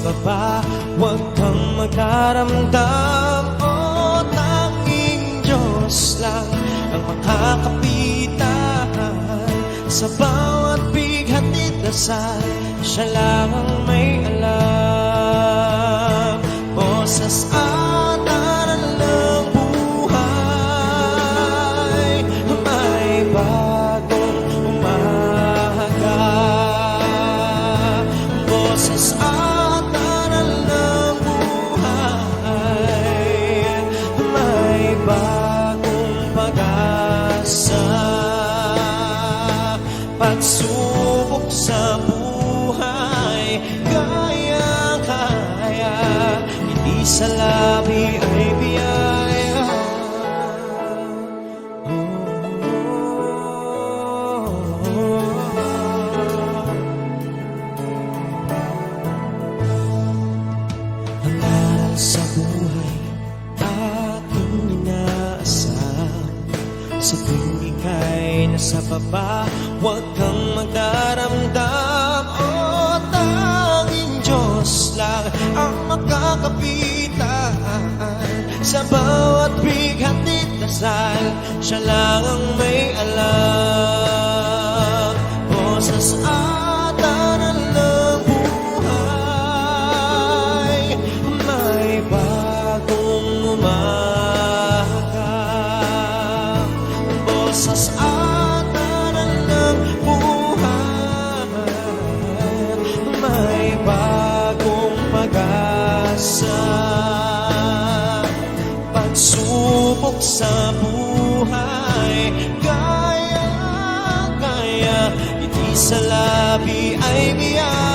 baba, huwag kang magdaramdam. O tanging Diyos lang ang makakapitan sa bawat bighatid dasal. Siya lang ang may alam. Boses at aral ng buhay, may bagong umaga. Boses at aral ng buhay, may bagong pag-asa. Pagsubok sa buhay, kaya-kaya, hindi sa labi ay biyaya. Ang aral sa buhay aking inaasam. Sa tuwing ika'y nasa baba, huwag kang magdaramdam. O tanging Diyos lang ang makakapitan sa bawat bighatid dasal. Siya lang ang may alam. Boses at aral ng buhay, may bagong umaga. Boses at aral ng buhay, may bagong pag-asa. Pagsubok sa buhay, kaya-kaya, hindi sa labi ay biyaya.